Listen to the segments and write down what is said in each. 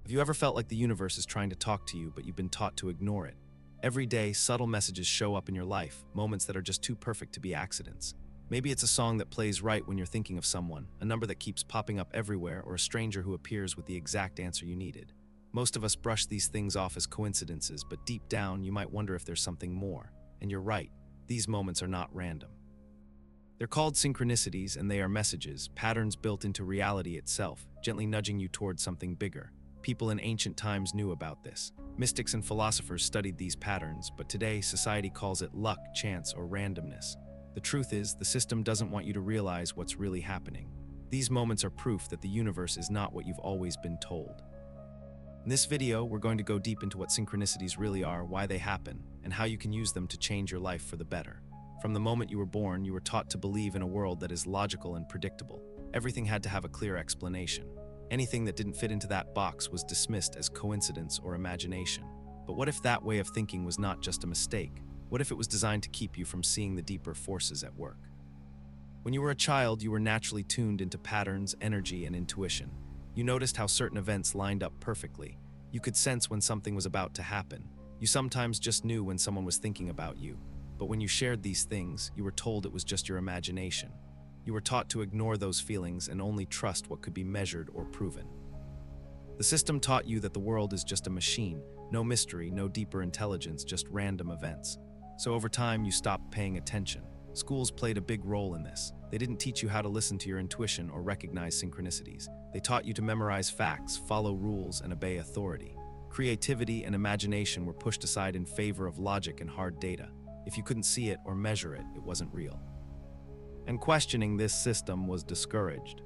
Have you ever felt like the universe is trying to talk to you, but you've been taught to ignore it? Every day, subtle messages show up in your life, moments that are just too perfect to be accidents. Maybe it's a song that plays right when you're thinking of someone, a number that keeps popping up everywhere, or a stranger who appears with the exact answer you needed. Most of us brush these things off as coincidences, but deep down, you might wonder if there's something more. And you're right, these moments are not random. They're called synchronicities, and they are messages, patterns built into reality itself, gently nudging you towards something bigger. People in ancient times knew about this. Mystics and philosophers studied these patterns, but today society calls it luck, chance, or randomness. The truth is, the system doesn't want you to realize what's really happening. These moments are proof that the universe is not what you've always been told. In this video, we're going to go deep into what synchronicities really are, why they happen, and how you can use them to change your life for the better. From the moment you were born, you were taught to believe in a world that is logical and predictable. Everything had to have a clear explanation. Anything that didn't fit into that box was dismissed as coincidence or imagination. But what if that way of thinking was not just a mistake? What if it was designed to keep you from seeing the deeper forces at work? When you were a child, you were naturally tuned into patterns, energy, and intuition. You noticed how certain events lined up perfectly. You could sense when something was about to happen. You sometimes just knew when someone was thinking about you. But when you shared these things, you were told it was just your imagination. You were taught to ignore those feelings and only trust what could be measured or proven. The system taught you that the world is just a machine, no mystery, no deeper intelligence, just random events. So over time, you stopped paying attention. Schools played a big role in this. They didn't teach you how to listen to your intuition or recognize synchronicities. They taught you to memorize facts, follow rules, and obey authority. Creativity and imagination were pushed aside in favor of logic and hard data. If you couldn't see it or measure it, it wasn't real. And questioning this system was discouraged.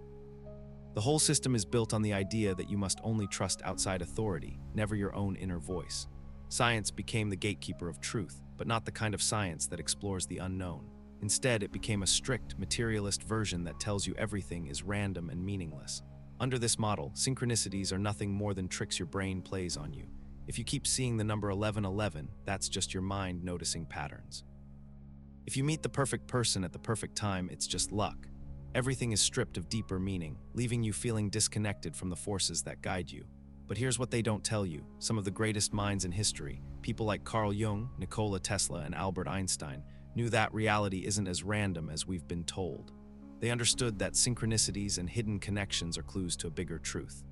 The whole system is built on the idea that you must only trust outside authority, never your own inner voice. Science became the gatekeeper of truth, but not the kind of science that explores the unknown. Instead, it became a strict, materialist version that tells you everything is random and meaningless. Under this model, synchronicities are nothing more than tricks your brain plays on you. If you keep seeing the number 1111, that's just your mind noticing patterns. If you meet the perfect person at the perfect time, it's just luck. Everything is stripped of deeper meaning, leaving you feeling disconnected from the forces that guide you. But here's what they don't tell you. Some of the greatest minds in history, people like Carl Jung, Nikola Tesla, and Albert Einstein, knew that reality isn't as random as we've been told. They understood that synchronicities and hidden connections are clues to a bigger truth.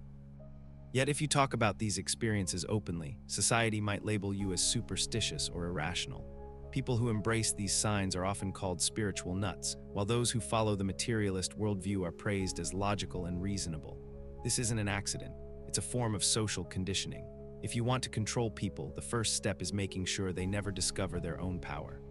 Yet if you talk about these experiences openly, society might label you as superstitious or irrational. People who embrace these signs are often called spiritual nuts, while those who follow the materialist worldview are praised as logical and reasonable. This isn't an accident. It's a form of social conditioning. If you want to control people, the first step is making sure they never discover their own power.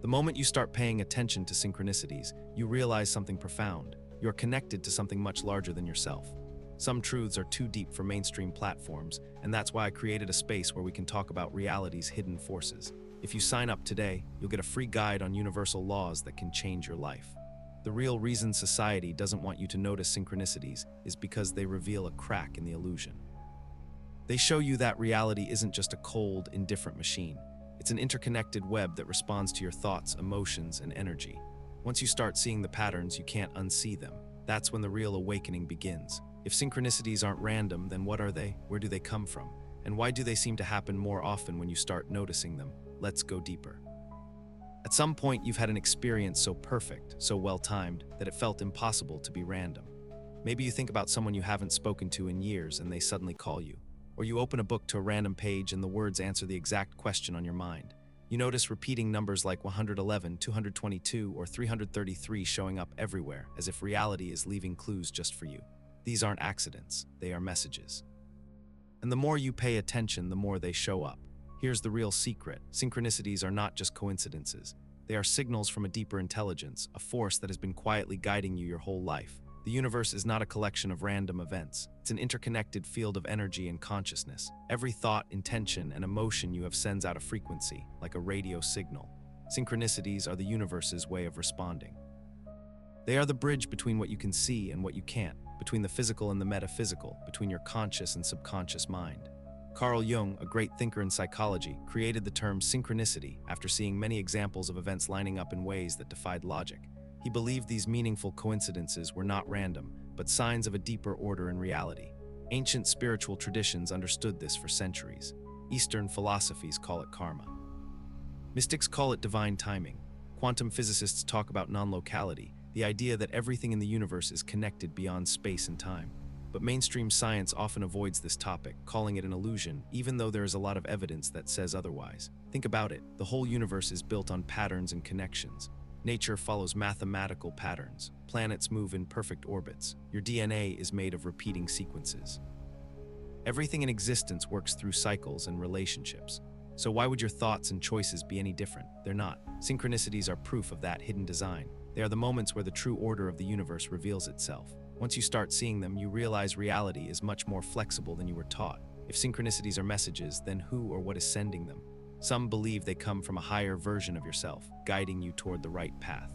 The moment you start paying attention to synchronicities, you realize something profound. You're connected to something much larger than yourself. Some truths are too deep for mainstream platforms, and that's why I created a space where we can talk about reality's hidden forces. If you sign up today, you'll get a free guide on universal laws that can change your life. The real reason society doesn't want you to notice synchronicities is because they reveal a crack in the illusion. They show you that reality isn't just a cold, indifferent machine. It's an interconnected web that responds to your thoughts, emotions, and energy. Once you start seeing the patterns, you can't unsee them. That's when the real awakening begins. If synchronicities aren't random, then what are they? Where do they come from? And why do they seem to happen more often when you start noticing them? Let's go deeper. At some point, you've had an experience so perfect, so well-timed, that it felt impossible to be random. Maybe you think about someone you haven't spoken to in years and they suddenly call you. Or you open a book to a random page and the words answer the exact question on your mind. You notice repeating numbers like 111, 222, or 333 showing up everywhere, as if reality is leaving clues just for you. These aren't accidents, they are messages. And the more you pay attention, the more they show up. Here's the real secret. Synchronicities are not just coincidences. They are signals from a deeper intelligence, a force that has been quietly guiding you your whole life. The universe is not a collection of random events. It's an interconnected field of energy and consciousness. Every thought, intention, and emotion you have sends out a frequency, like a radio signal. Synchronicities are the universe's way of responding. They are the bridge between what you can see and what you can't, between the physical and the metaphysical, between your conscious and subconscious mind. Carl Jung, a great thinker in psychology, created the term synchronicity after seeing many examples of events lining up in ways that defied logic. He believed these meaningful coincidences were not random, but signs of a deeper order in reality. Ancient spiritual traditions understood this for centuries. Eastern philosophies call it karma. Mystics call it divine timing. Quantum physicists talk about non-locality, the idea that everything in the universe is connected beyond space and time. But mainstream science often avoids this topic, calling it an illusion, even though there is a lot of evidence that says otherwise. Think about it. The whole universe is built on patterns and connections. Nature follows mathematical patterns. Planets move in perfect orbits. Your DNA is made of repeating sequences. Everything in existence works through cycles and relationships. So why would your thoughts and choices be any different? They're not. Synchronicities are proof of that hidden design. They are the moments where the true order of the universe reveals itself. Once you start seeing them, you realize reality is much more flexible than you were taught. If synchronicities are messages, then who or what is sending them? Some believe they come from a higher version of yourself, guiding you toward the right path.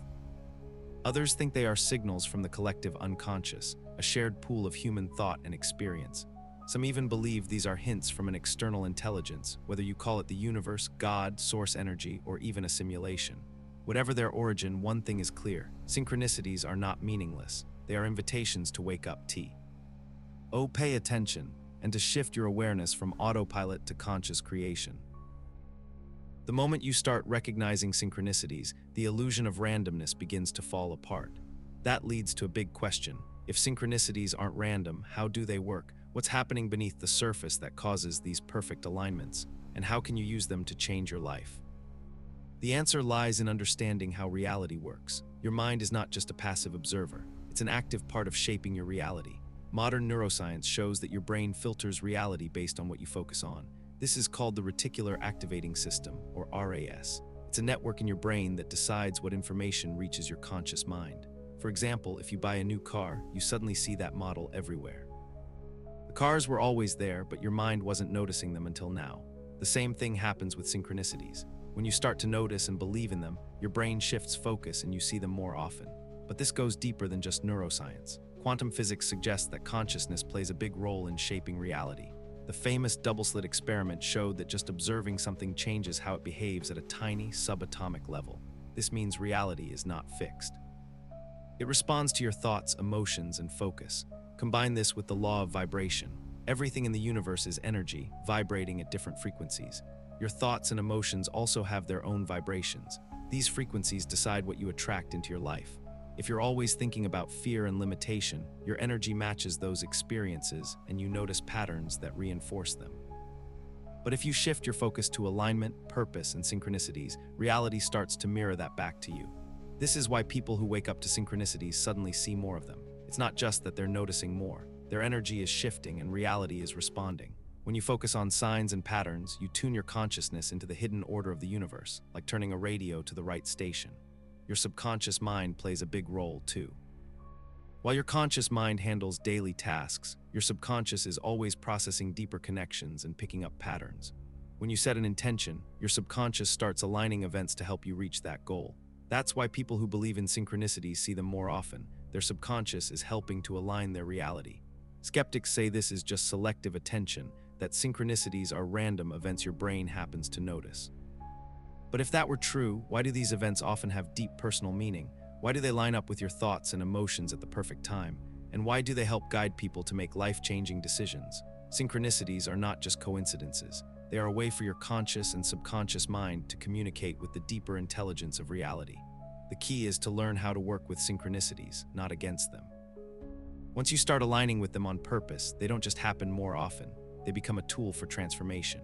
Others think they are signals from the collective unconscious, a shared pool of human thought and experience. Some even believe these are hints from an external intelligence, whether you call it the universe, God, source energy, or even a simulation. Whatever their origin, one thing is clear: synchronicities are not meaningless. They are invitations to wake up. Pay attention, and to shift your awareness from autopilot to conscious creation. The moment you start recognizing synchronicities, the illusion of randomness begins to fall apart. That leads to a big question. If synchronicities aren't random, how do they work? What's happening beneath the surface that causes these perfect alignments? And how can you use them to change your life? The answer lies in understanding how reality works. Your mind is not just a passive observer. It's an active part of shaping your reality. Modern neuroscience shows that your brain filters reality based on what you focus on. This is called the reticular activating system, or RAS. It's a network in your brain that decides what information reaches your conscious mind. For example, if you buy a new car, you suddenly see that model everywhere. The cars were always there, but your mind wasn't noticing them until now. The same thing happens with synchronicities. When you start to notice and believe in them, your brain shifts focus and you see them more often. But this goes deeper than just neuroscience. Quantum physics suggests that consciousness plays a big role in shaping reality. The famous double-slit experiment showed that just observing something changes how it behaves at a tiny, subatomic level. This means reality is not fixed. It responds to your thoughts, emotions, and focus. Combine this with the law of vibration. Everything in the universe is energy, vibrating at different frequencies. Your thoughts and emotions also have their own vibrations. These frequencies decide what you attract into your life. If you're always thinking about fear and limitation, your energy matches those experiences and you notice patterns that reinforce them. But if you shift your focus to alignment, purpose, and synchronicities, reality starts to mirror that back to you. This is why people who wake up to synchronicities suddenly see more of them. It's not just that they're noticing more. Their energy is shifting and reality is responding. When you focus on signs and patterns, you tune your consciousness into the hidden order of the universe, like turning a radio to the right station. Your subconscious mind plays a big role too. While your conscious mind handles daily tasks, your subconscious is always processing deeper connections and picking up patterns. When you set an intention, your subconscious starts aligning events to help you reach that goal. That's why people who believe in synchronicities see them more often. Their subconscious is helping to align their reality. Skeptics say this is just selective attention, that synchronicities are random events your brain happens to notice. But if that were true, why do these events often have deep personal meaning? Why do they line up with your thoughts and emotions at the perfect time? And why do they help guide people to make life-changing decisions? Synchronicities are not just coincidences. They are a way for your conscious and subconscious mind to communicate with the deeper intelligence of reality. The key is to learn how to work with synchronicities, not against them. Once you start aligning with them on purpose, they don't just happen more often. They become a tool for transformation.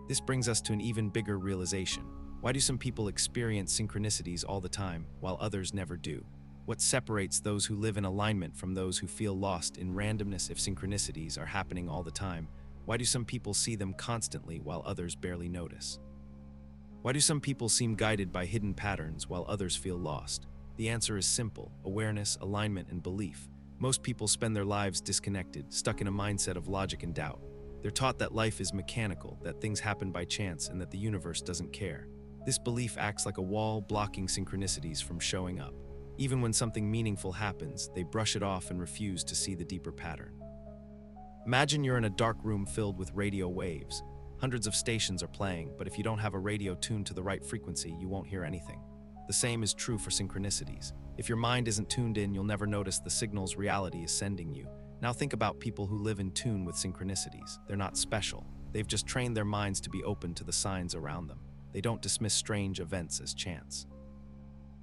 This brings us to an even bigger realization. Why do some people experience synchronicities all the time, while others never do? What separates those who live in alignment from those who feel lost in randomness? If synchronicities are happening all the time, why do some people see them constantly while others barely notice? Why do some people seem guided by hidden patterns while others feel lost? The answer is simple: awareness, alignment, and belief. Most people spend their lives disconnected, stuck in a mindset of logic and doubt. They're taught that life is mechanical, that things happen by chance, and that the universe doesn't care. This belief acts like a wall, blocking synchronicities from showing up. Even when something meaningful happens, they brush it off and refuse to see the deeper pattern. Imagine you're in a dark room filled with radio waves. Hundreds of stations are playing, but if you don't have a radio tuned to the right frequency, you won't hear anything. The same is true for synchronicities. If your mind isn't tuned in, you'll never notice the signals reality is sending you. Now think about people who live in tune with synchronicities. They're not special. They've just trained their minds to be open to the signs around them. They don't dismiss strange events as chance.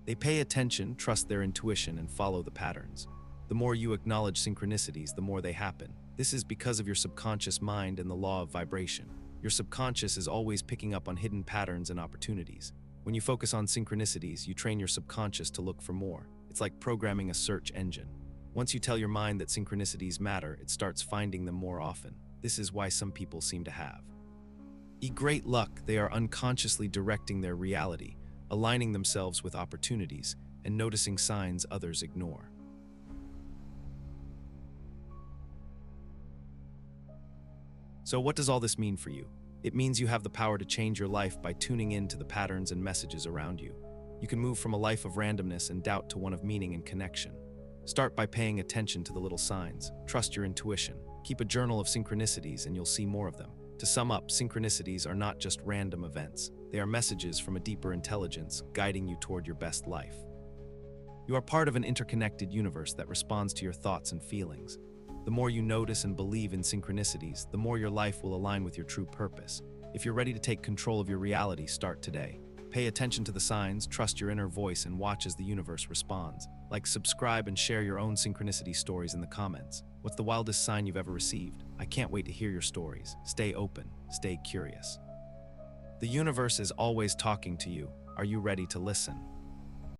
They pay attention, trust their intuition, and follow the patterns. The more you acknowledge synchronicities, the more they happen. This is because of your subconscious mind and the law of vibration. Your subconscious is always picking up on hidden patterns and opportunities. When you focus on synchronicities, you train your subconscious to look for more. It's like programming a search engine. Once you tell your mind that synchronicities matter, it starts finding them more often. This is why some people seem to have great luck. They are unconsciously directing their reality, aligning themselves with opportunities, and noticing signs others ignore. So what does all this mean for you? It means you have the power to change your life by tuning in to the patterns and messages around you. You can move from a life of randomness and doubt to one of meaning and connection. Start by paying attention to the little signs. Trust your intuition. Keep a journal of synchronicities and you'll see more of them. To sum up, synchronicities are not just random events. They are messages from a deeper intelligence guiding you toward your best life. You are part of an interconnected universe that responds to your thoughts and feelings. The more you notice and believe in synchronicities, the more your life will align with your true purpose. If you're ready to take control of your reality, start today. Pay attention to the signs, trust your inner voice, and watch as the universe responds. Like, subscribe, and share your own synchronicity stories in the comments. What's the wildest sign you've ever received? I can't wait to hear your stories. Stay open, stay curious. The universe is always talking to you. Are you ready to listen?